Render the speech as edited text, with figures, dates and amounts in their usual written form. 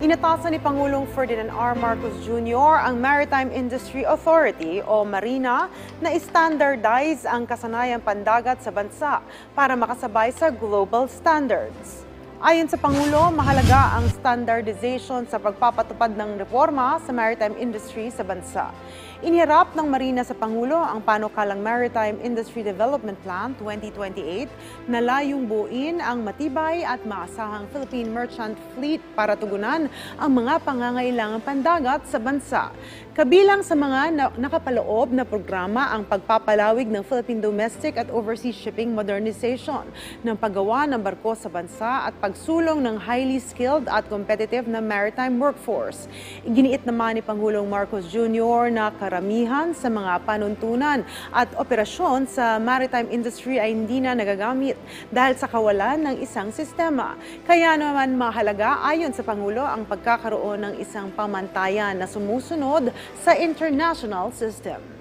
Inatasan ni Pangulong Ferdinand R. Marcos Jr. ang Maritime Industry Authority o MARINA na i-standardize ang kasanayang pandagat sa bansa para makasabay sa global standards. Ayon sa Pangulo, mahalaga ang standardization sa pagpapatupad ng reforma sa maritime industry sa bansa. Iniharap ng Marina sa Pangulo ang panukalang Maritime Industry Development Plan 2028 na layong buuin ang matibay at maasahang Philippine Merchant Fleet para tugunan ang mga pangangailangang pandagat sa bansa. Kabilang sa mga nakapaloob na programa ang pagpapalawig ng Philippine Domestic at Overseas Shipping Modernization, ng paggawa ng barko sa bansa at pagsulong ng highly skilled at competitive na maritime workforce. Iginiit naman ni Pangulong Marcos Jr. na karamihan sa mga panuntunan at operasyon sa maritime industry ay hindi na nagagamit dahil sa kawalan ng isang sistema. Kaya naman mahalaga ayon sa Pangulo ang pagkakaroon ng isang pamantayan na sumusunod sa international system.